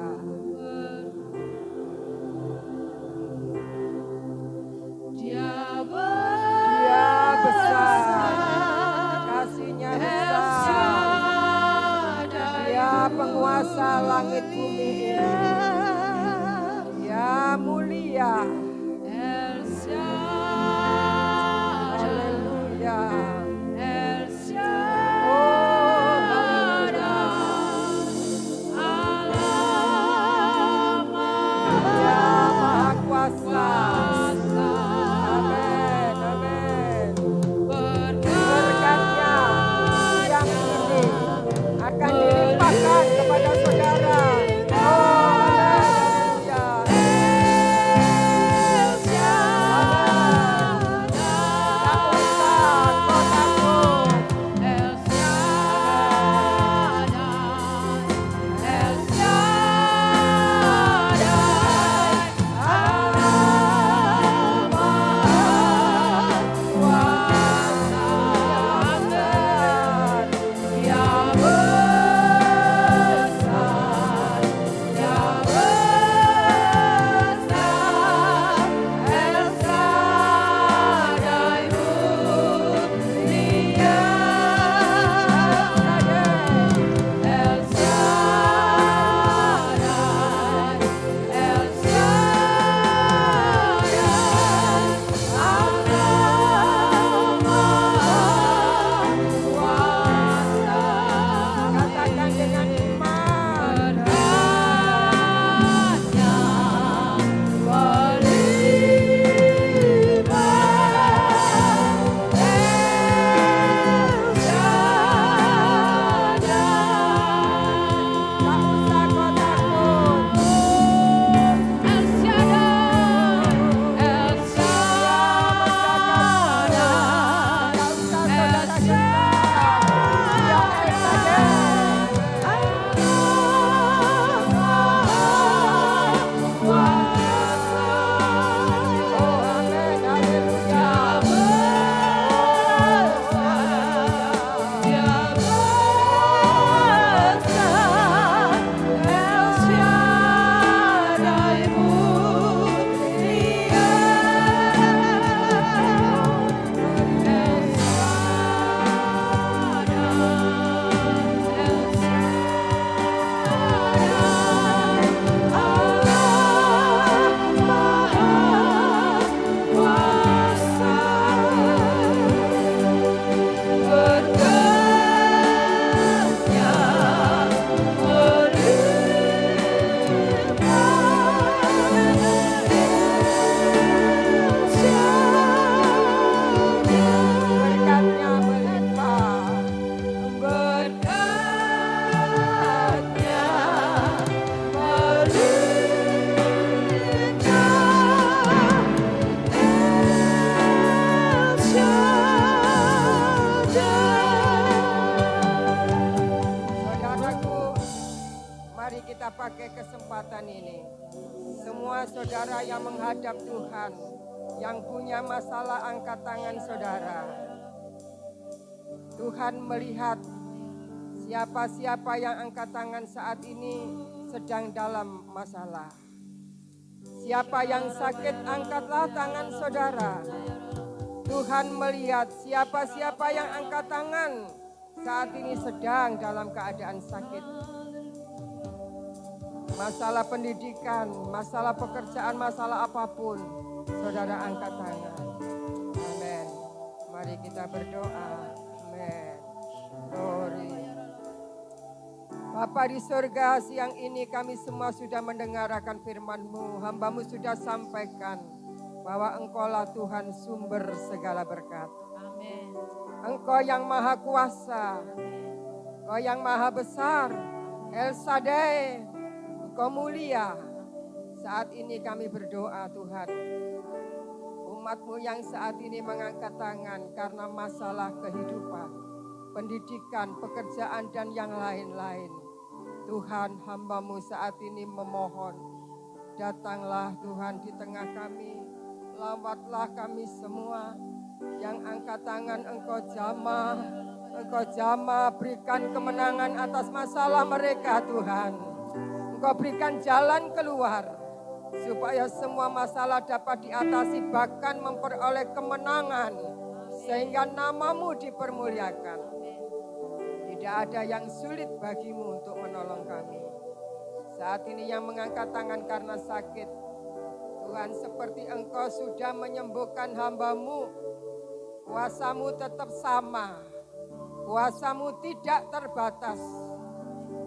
Dia besar, kasih-Nya besar. Dia penguasa langit bumi ini. Dia mulia. El Shaddai, Haleluya. El Shaddai, Oh, haleluya. Allah Dia Maha Kuasa. Kuasa. Amin, amin. Berkatnya Siang ini akan dilimpahkan kepada saudara. Oh, haleluya. kita pakai kesempatan ini. Semua saudara yang menghadap Tuhan, yang punya masalah, angkat tangan saudara. Tuhan melihat siapa-siapa yang angkat tangan saat ini sedang dalam masalah. Siapa yang sakit, angkatlah tangan saudara. Tuhan melihat siapa-siapa yang angkat tangan saat ini sedang dalam keadaan sakit. Masalah pendidikan, masalah pekerjaan, masalah apapun, saudara angkat tangan. Amin. Mari kita berdoa. Amin. Glory. Bapa di surga, siang ini kami semua sudah mendengarkan firman-Mu. Hamba-Mu sudah sampaikan bahwa Engkaulah Tuhan sumber segala berkat. Amin. Engkau yang maha kuasa, Engkau yang maha besar, El Shaddai, Engkau mulia. Saat ini kami berdoa Tuhan, umat-Mu yang saat ini mengangkat tangan karena masalah kehidupan, pendidikan, pekerjaan dan yang lain-lain. Tuhan, hamba-Mu saat ini memohon, datanglah Tuhan di tengah kami, lawatlah kami semua. Yang angkat tangan Engkau jamah, berikan kemenangan atas masalah mereka Tuhan. Engkau berikan jalan keluar, supaya semua masalah dapat diatasi, bahkan memperoleh kemenangan, sehingga nama-Mu dipermuliakan. Tidak ada yang sulit bagi-Mu untuk menolong kami. Saat ini yang mengangkat tangan karena sakit, Tuhan, seperti Engkau sudah menyembuhkan hamba-Mu, kuasa-Mu tetap sama, kuasa-Mu tidak terbatas.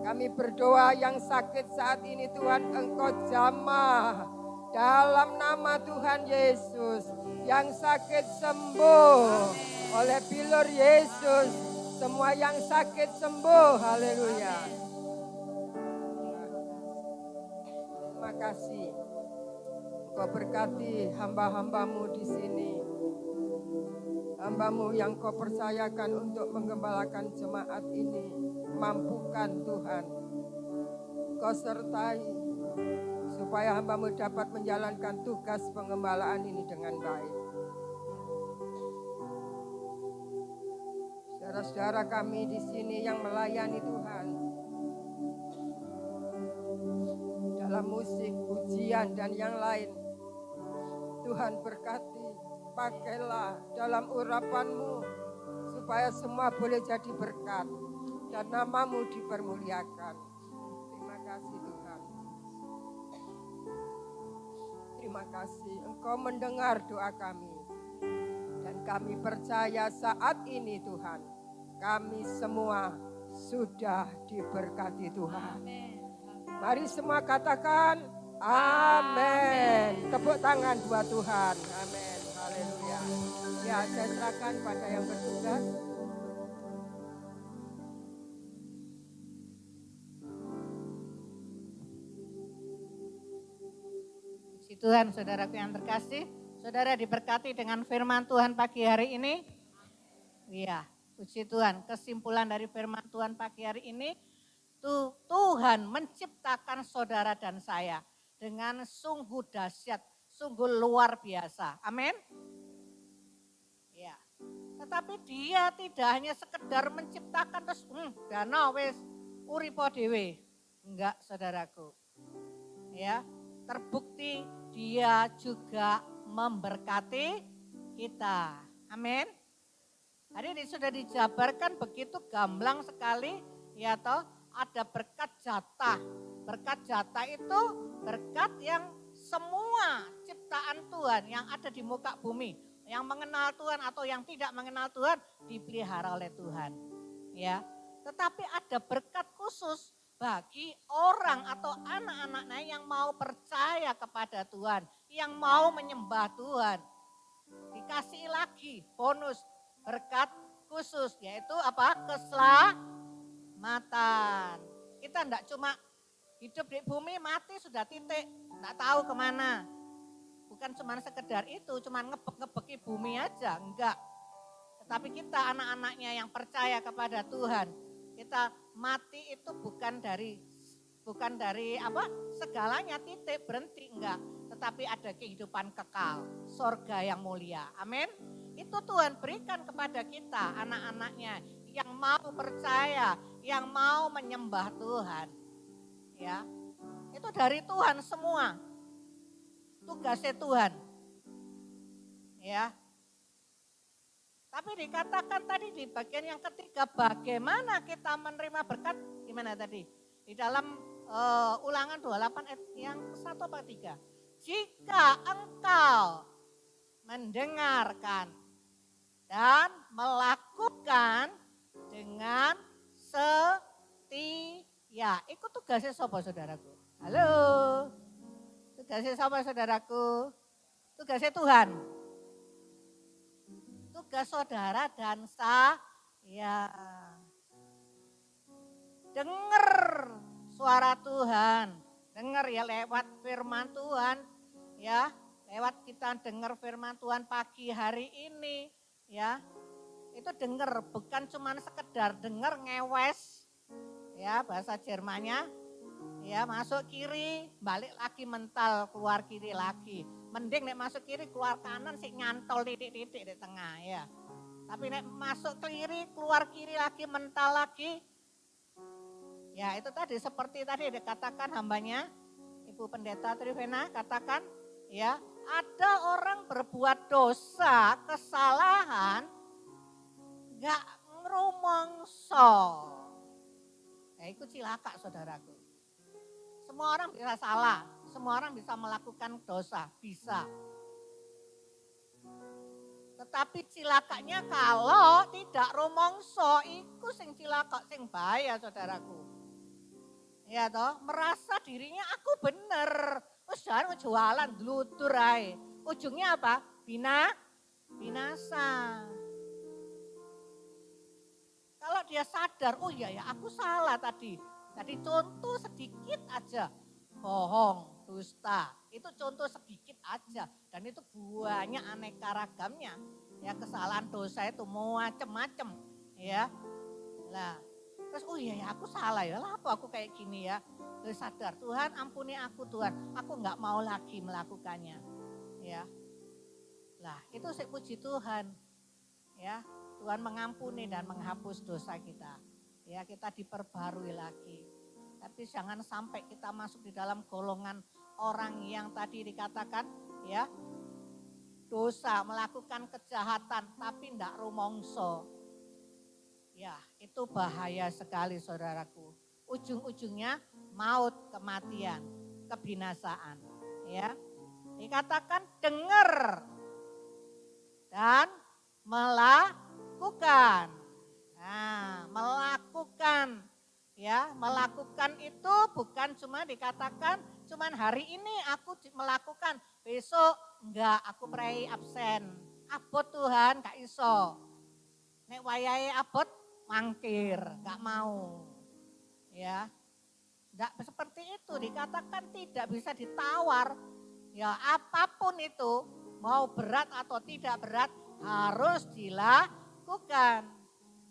Kami berdoa yang sakit saat ini Tuhan, Engkau jamah dalam nama Tuhan Yesus. Yang sakit sembuh oleh pilur Yesus. Semua yang sakit sembuh, haleluya. Terima kasih. Engkau berkati hamba-hamba-Mu di sini. Hamba-Mu yang Kau percayakan untuk menggembalakan jemaat ini. Mampukan Tuhan. Kau sertai supaya hamba-Mu dapat menjalankan tugas pengembalaan ini dengan baik. Saudara-saudara kami di sini yang melayani Tuhan dalam musik, pujian dan yang lain, Tuhan berkati, pakailah dalam urapan-Mu supaya semua boleh jadi berkat dan nama-Mu dipermuliakan. Terima kasih Tuhan. Terima kasih Engkau mendengar doa kami. Dan kami percaya saat ini Tuhan, kami semua sudah diberkati Tuhan. Mari semua katakan amin. Tepuk tangan buat Tuhan. Amin. Haleluya. Ya, saya serahkan pada yang bertugas. Puji Tuhan, saudaraku yang terkasih. Saudara diberkati dengan firman Tuhan pagi hari ini. Iya, puji Tuhan. Kesimpulan dari firman Tuhan pagi hari ini, Tuhan menciptakan saudara dan saya dengan sungguh dahsyat, sungguh luar biasa. Amin. Ya. Tetapi Dia tidak hanya sekedar menciptakan terus dana wis uripo dhewe. Enggak, saudaraku. Ya, terbukti Dia juga memberkati kita. Amin. Hari ini sudah dijabarkan begitu gamblang sekali, ya toh, ada berkat jatah. Berkat jatah itu berkat yang semua ciptaan Tuhan yang ada di muka bumi, yang mengenal Tuhan atau yang tidak mengenal Tuhan dipelihara oleh Tuhan. Ya, tetapi ada berkat khusus bagi orang atau anak-anaknya yang mau percaya kepada Tuhan, yang mau menyembah Tuhan. Dikasih lagi bonus berkat khusus, yaitu apa? Keselamatan. Kita enggak cuma hidup di bumi, mati sudah titik, enggak tahu kemana. Bukan cuma sekedar itu, cuma ngebek-ngebeki bumi aja, enggak. Tetapi kita anak-anaknya yang percaya kepada Tuhan, kita mati itu bukan dari bukan dari segalanya titik berhenti, enggak. Tetapi ada kehidupan kekal, sorga yang mulia. Amin. Itu Tuhan berikan kepada kita, anak-anaknya yang mau percaya, yang mau menyembah Tuhan. Ya, itu dari Tuhan semua. Tugasnya Tuhan. Ya. Tapi dikatakan tadi di bagian yang ketiga, bagaimana kita menerima berkat, gimana tadi? Di dalam Ulangan 28 ayat yang 1 apa 3. Jika engkau mendengarkan dan melakukan dengan setia. Itu tugasnya siapa saudaraku? Halo? Tugasnya siapa saudaraku? Tugasnya Tuhan. Tugas saudara dan saya. Dengar suara Tuhan. Dengar ya lewat firman Tuhan. Ya, lewat kita dengar firman Tuhan pagi hari ini. Ya, itu dengar bukan cuma sekedar dengar ngewes. Ya, bahasa Jermannya. Ya, masuk kiri, balik lagi mental, keluar kiri lagi. Mending nek masuk kiri, keluar kanan sih nyantol titik-titik di tengah ya. Tapi nek masuk kiri, keluar kiri lagi, mental lagi. Ya itu tadi seperti tadi dikatakan hambanya, Ibu Pendeta Trivena katakan ya, ada orang berbuat dosa, kesalahan, gak ngerumongso. Ya itu cilaka saudaraku. Semua orang bisa salah, semua orang bisa melakukan dosa, bisa. Tetapi cilakanya kalau tidak rumongso, itu sing cilaka, sing bahaya saudaraku. Ya toh, merasa dirinya aku bener. Wes jangan jualan dlutur ae. Ujungnya apa? Binasa. Kalau dia sadar, oh iya ya aku salah tadi. Tadi contoh sedikit aja. Bohong, dusta. Itu contoh sedikit aja. Dan itu banyak aneka ragamnya. Ya kesalahan dosa itu macem-macem. Ya. Lah. Terus oh iya ya aku salah ya, apa aku kayak gini ya. Terus sadar, Tuhan ampuni aku Tuhan, aku gak mau lagi melakukannya. Ya, lah itu saya puji Tuhan. Ya, Tuhan mengampuni dan menghapus dosa kita. Ya kita diperbarui lagi. Tapi jangan sampai kita masuk di dalam golongan orang yang tadi dikatakan ya. Dosa, melakukan kejahatan tapi ndak rumongso. Ya, itu bahaya sekali saudaraku. Ujung-ujungnya maut, kematian, kebinasaan. Ya, dikatakan dengar dan melakukan. Nah, melakukan. Ya, melakukan itu bukan cuma dikatakan cuman hari ini aku melakukan, besok enggak, aku pray absen. Abot Tuhan, gak iso. Nek wayahe abot mangkir, gak mau. Ya, enggak seperti itu, dikatakan tidak bisa ditawar. Ya apapun itu, mau berat atau tidak berat harus dilakukan.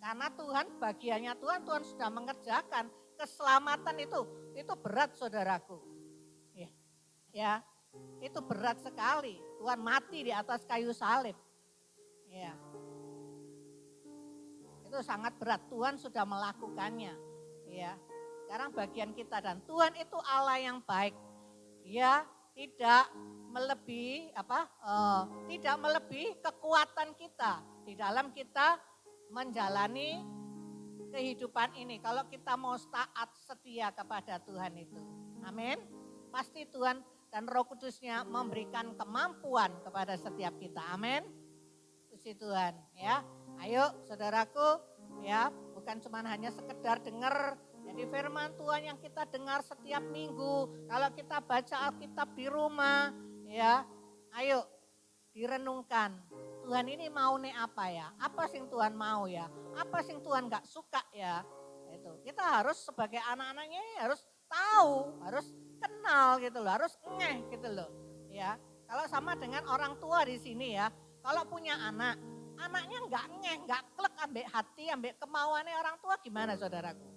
Karena Tuhan, bagiannya Tuhan, Tuhan sudah mengerjakan. Keselamatan itu berat saudaraku. Ya, itu berat sekali. Tuhan mati di atas kayu salib. Ya. Itu sangat berat, Tuhan sudah melakukannya. Ya. Sekarang bagian kita, dan Tuhan itu Allah yang baik. Ya, tidak melebihi tidak melebihi kekuatan kita di dalam kita menjalani kehidupan ini. Kalau kita mau taat setia kepada Tuhan itu. Amin. Pasti Tuhan dan Roh Kudusnya memberikan kemampuan kepada setiap kita. Amin. Puji Tuhan ya. Ayo saudaraku ya, bukan cuma hanya sekedar dengar. Jadi firman Tuhan yang kita dengar setiap minggu, kalau kita baca Alkitab di rumah, ya, ayo direnungkan. Tuhan ini mau nih apa ya? Apa sih Tuhan mau ya? Apa sih Tuhan gak suka ya? Itu kita harus sebagai anak-anaknya harus tahu, harus kenal gitu loh, harus ngeh gitu loh. Ya, kalau sama dengan orang tua di sini ya, kalau punya anak, anaknya nggak ngeh, nggak klek ambek hati, ambek kemauannya orang tua, gimana saudaraku?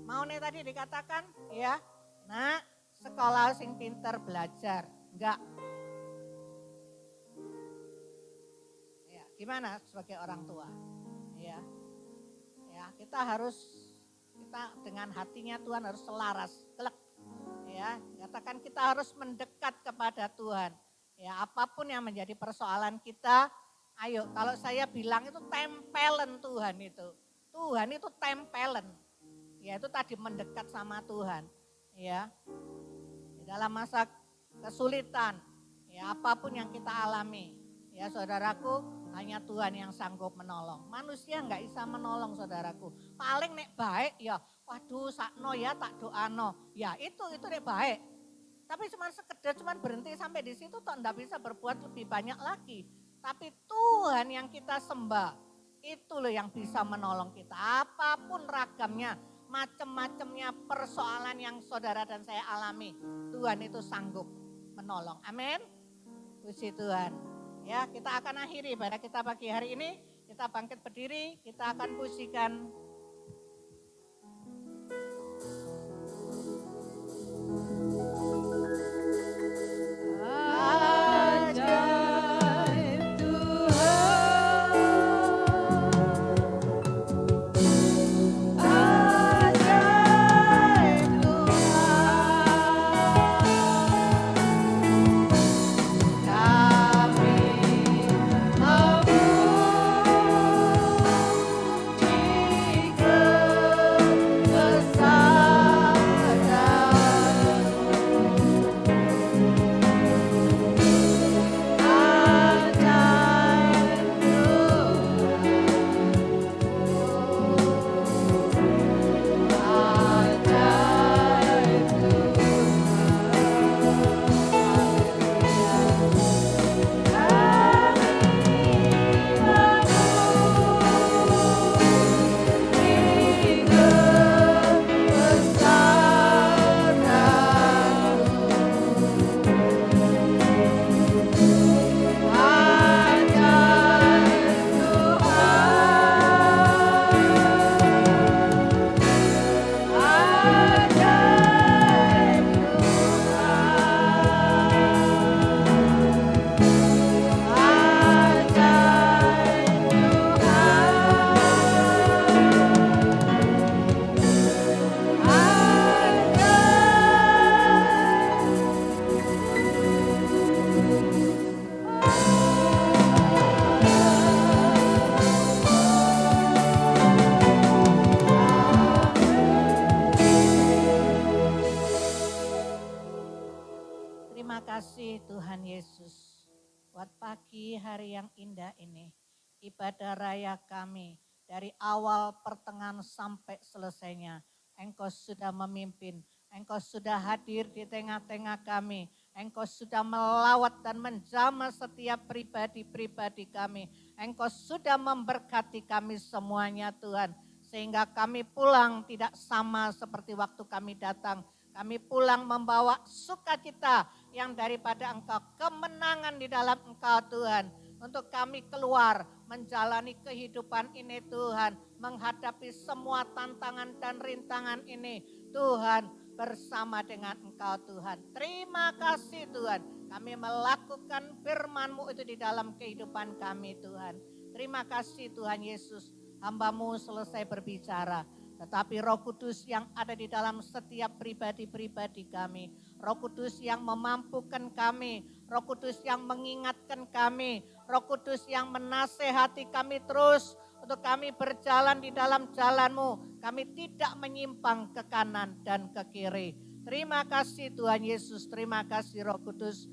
Mau nih tadi dikatakan ya, nah sekolah sing pinter belajar. Enggak. Ya, gimana sebagai orang tua? Ya. Ya, kita dengan hatinya Tuhan harus selaras, kelek. Ya, katakan kita harus mendekat kepada Tuhan. Ya, apapun yang menjadi persoalan kita, ayo kalau saya bilang itu tempelen Tuhan itu. Tuhan itu tempelen. Ya, itu tadi mendekat sama Tuhan. Ya. Di dalam masa kesulitan, ya apapun yang kita alami, ya saudaraku, hanya Tuhan yang sanggup menolong. Manusia nggak bisa menolong saudaraku. Paling nek baik ya, waduh sakno ya tak doano. Ya itu nek baik. Tapi sekedar berhenti sampai di situ toh enggak bisa berbuat lebih banyak lagi. Tapi Tuhan yang kita sembah, itu loh yang bisa menolong kita. Apapun ragamnya, macam-macamnya persoalan yang saudara dan saya alami, Tuhan itu sanggup menolong. Amin. Puji Tuhan. Ya, kita akan akhiri pada kita pagi hari ini. Kita bangkit berdiri, kita akan pujikan. Ajaib Tuhan, ajaib Tuhan, kami kasih Tuhan Yesus, buat pagi hari yang indah ini, ibadah raya kami dari awal pertengahan sampai selesainya. Engkau sudah memimpin, Engkau sudah hadir di tengah-tengah kami, Engkau sudah melawat dan menjamah setiap pribadi-pribadi kami. Engkau sudah memberkati kami semuanya Tuhan, sehingga kami pulang tidak sama seperti waktu kami datang. Kami pulang membawa sukacita yang daripada Engkau, kemenangan di dalam Engkau Tuhan. Untuk kami keluar menjalani kehidupan ini Tuhan, menghadapi semua tantangan dan rintangan ini Tuhan, bersama dengan Engkau Tuhan. Terima kasih Tuhan, kami melakukan firman-Mu itu di dalam kehidupan kami Tuhan. Terima kasih Tuhan Yesus, hamba-Mu selesai berbicara. Tetapi Roh Kudus yang ada di dalam setiap pribadi-pribadi kami, Roh Kudus yang memampukan kami, Roh Kudus yang mengingatkan kami, Roh Kudus yang menasehati kami terus untuk kami berjalan di dalam jalan-Mu. Kami tidak menyimpang ke kanan dan ke kiri. Terima kasih Tuhan Yesus, terima kasih Roh Kudus.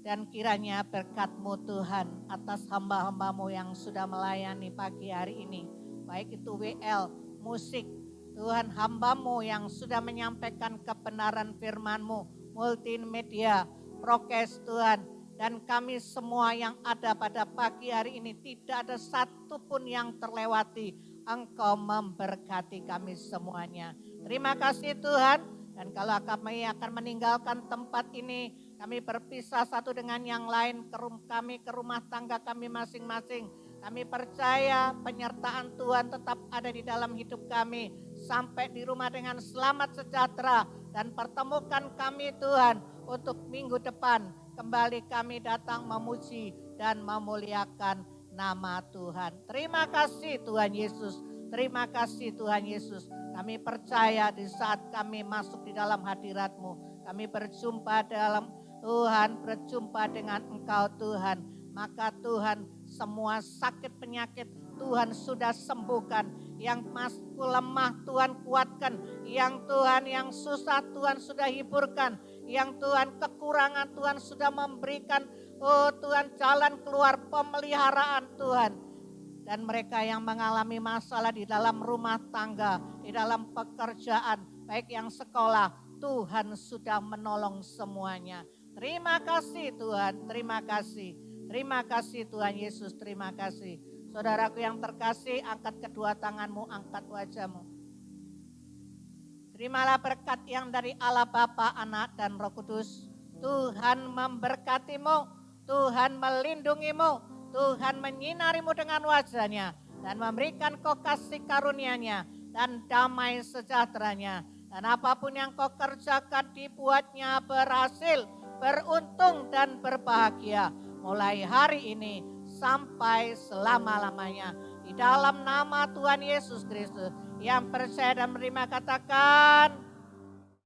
Dan kiranya berkat-Mu Tuhan atas hamba-hamba-Mu yang sudah melayani pagi hari ini. Baik itu WL, musik, Tuhan hamba-Mu yang sudah menyampaikan kebenaran firman-Mu, multimedia, prokes Tuhan. Dan kami semua yang ada pada pagi hari ini tidak ada satupun yang terlewati. Engkau memberkati kami semuanya. Terima kasih Tuhan. Dan kalau kami akan meninggalkan tempat ini, kami berpisah satu dengan yang lain, kami ke rumah tangga kami masing-masing. Kami percaya penyertaan Tuhan tetap ada di dalam hidup kami. Sampai di rumah dengan selamat sejahtera. Dan pertemukan kami Tuhan untuk minggu depan. Kembali kami datang memuji dan memuliakan nama Tuhan. Terima kasih Tuhan Yesus. Terima kasih Tuhan Yesus. Kami percaya di saat kami masuk di dalam hadirat-Mu. Kami berjumpa dalam Tuhan, berjumpa dengan Engkau Tuhan. Maka Tuhan, semua sakit penyakit Tuhan sudah sembuhkan. Yang masku lemah Tuhan kuatkan. Yang Tuhan yang susah Tuhan sudah hiburkan. Yang Tuhan kekurangan Tuhan sudah memberikan. Oh Tuhan, jalan keluar pemeliharaan Tuhan. Dan mereka yang mengalami masalah di dalam rumah tangga, di dalam pekerjaan, baik yang sekolah, Tuhan sudah menolong semuanya. Terima kasih Tuhan, terima kasih. Terima kasih Tuhan Yesus, terima kasih. Saudaraku yang terkasih, angkat kedua tanganmu, angkat wajahmu. Terimalah berkat yang dari Allah Bapa, Anak, dan Roh Kudus. Tuhan memberkatimu, Tuhan melindungimu, Tuhan menyinarimu dengan wajahnya dan memberikan kau kasih karunia-Nya dan damai sejahteranya. Dan apapun yang kau kerjakan dibuatnya berhasil, beruntung dan berbahagia. Mulai hari ini sampai selama-lamanya. Di dalam nama Tuhan Yesus Kristus yang percaya dan menerima katakan